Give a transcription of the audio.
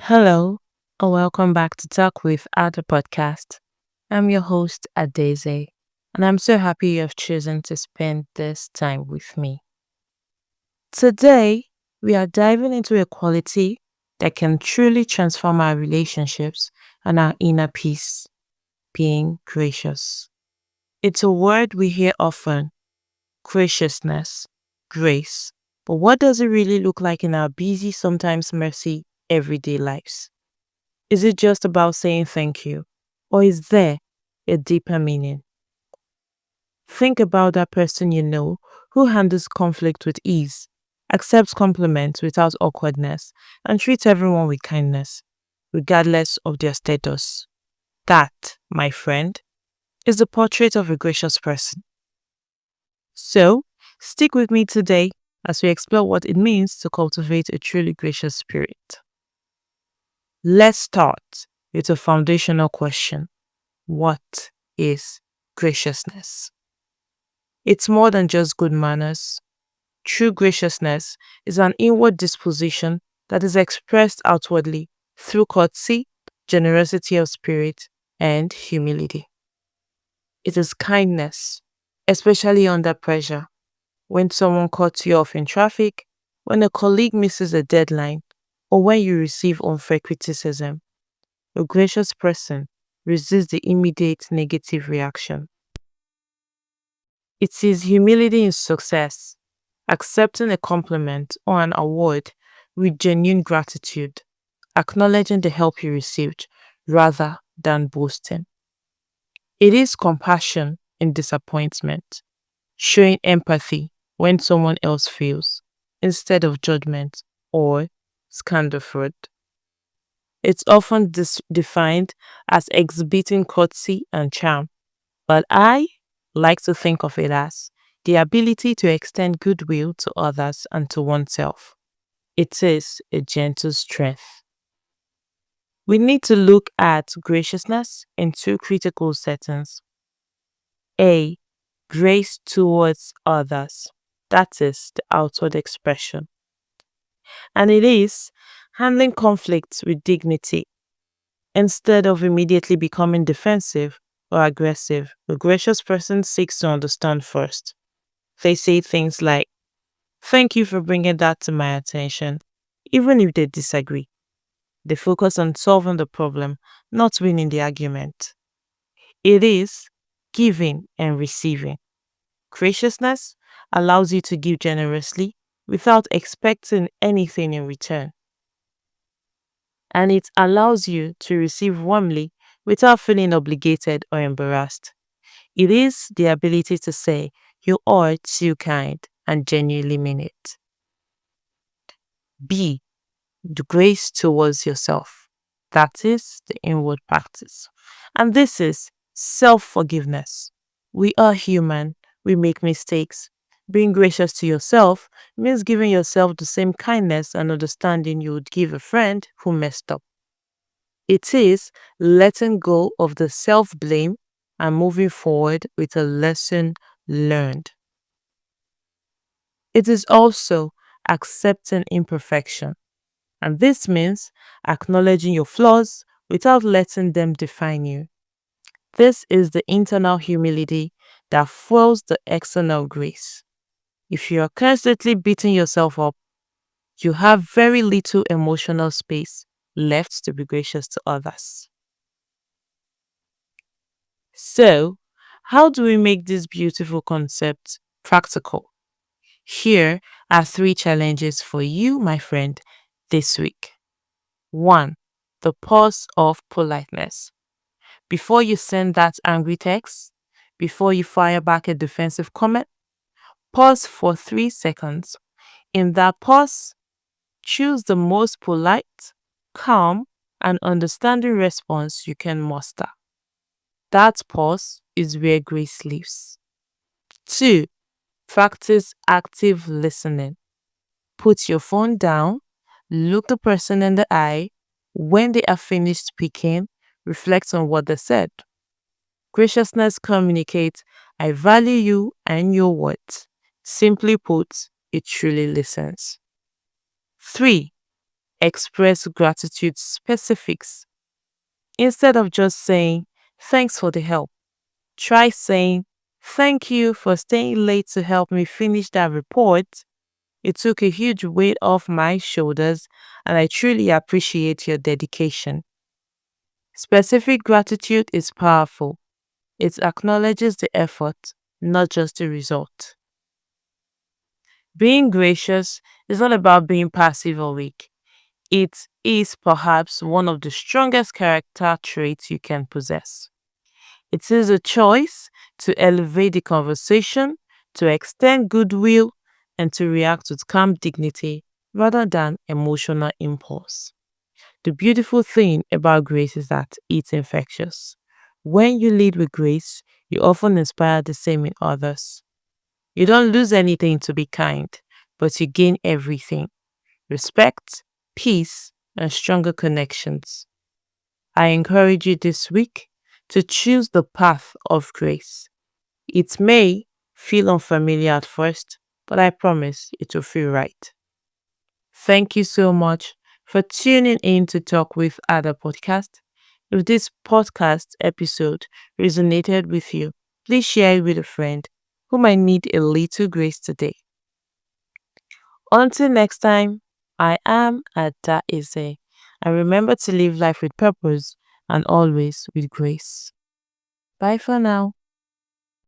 Hello, and welcome back to Talk with Ada podcast. I'm your host, Adeze, and I'm so happy you have chosen to spend this time with me. Today, we are diving into a quality that can truly transform our relationships and our inner peace, being gracious. It's a word we hear often, graciousness, grace. But what does it really look like in our busy, sometimes messy, everyday lives? Is it just about saying thank you? Or is there a deeper meaning? Think about that person you know who handles conflict with ease, accepts compliments without awkwardness, and treats everyone with kindness, regardless of their status. That, my friend, is the portrait of a gracious person. So, stick with me today as we explore what it means to cultivate a truly gracious spirit. Let's start with a foundational question. What is graciousness? It's more than just good manners. True graciousness is an inward disposition that is expressed outwardly through courtesy, generosity of spirit, and humility. It is kindness, especially under pressure. When someone cuts you off in traffic, when a colleague misses a deadline, or when you receive unfair criticism, a gracious person resists the immediate negative reaction. It is humility in success, accepting a compliment or an award with genuine gratitude, acknowledging the help you received rather than boasting. It is compassion in disappointment, showing empathy when someone else feels, instead of judgment or scandalford. It's often defined as exhibiting courtesy and charm, but I like to think of it as the ability to extend goodwill to others and to oneself. It is a gentle strength. We need to look at graciousness in two critical settings. A. Grace towards others. That is the outward expression. And it is handling conflicts with dignity instead of immediately becoming defensive or aggressive. A gracious person seeks to understand first. They say things like, "Thank you for bringing that to my attention," even if they disagree. They focus on solving the problem, not winning the argument. It is giving and receiving. Graciousness allows you to give generously without expecting anything in return. And it allows you to receive warmly without feeling obligated or embarrassed. It is the ability to say, "You are too kind," and genuinely mean it. B. The grace towards yourself. That is the inward practice. And this is self forgiveness. We are human, we make mistakes. Being gracious to yourself means giving yourself the same kindness and understanding you would give a friend who messed up. It is letting go of the self blame and moving forward with a lesson learned. It is also accepting imperfection. And this means acknowledging your flaws without letting them define you. This is the internal humility that fuels the external grace. If you are constantly beating yourself up, you have very little emotional space left to be gracious to others. So, how do we make this beautiful concept practical? Here are three challenges for you, my friend, this week. 1. The pause of politeness. Before you send that angry text, before you fire back a defensive comment, pause for 3 seconds. In that pause, choose the most polite, calm, and understanding response you can muster. That pause is where grace lives. 2. Practice active listening. Put your phone down, look the person in the eye. When they are finished speaking, reflect on what they said. Graciousness communicates, "I value you and your words." Simply put, it truly listens. 3. express gratitude specifics. Instead of just saying, "Thanks for the help," try saying, "Thank you for staying late to help me finish that report. It took a huge weight off my shoulders, and I truly appreciate your dedication." Specific gratitude is powerful. It acknowledges the effort, not just the result. Being gracious is not about being passive or weak. It is perhaps one of the strongest character traits you can possess. It is a choice to elevate the conversation, to extend goodwill, and to react with calm dignity rather than emotional impulse. The beautiful thing about grace is that it's infectious. When you lead with grace, you often inspire the same in others. You don't lose anything to be kind, but you gain everything: respect, peace, and stronger connections. I encourage you this week to choose the path of grace. It may feel unfamiliar at first, but I promise it will feel right. Thank you so much for tuning in to Talk with Other podcast. If this podcast episode resonated with you, please share it with a friend who might need a little grace today. Until next time, I am Ada Eze. And remember to live life with purpose and always with grace. Bye for now.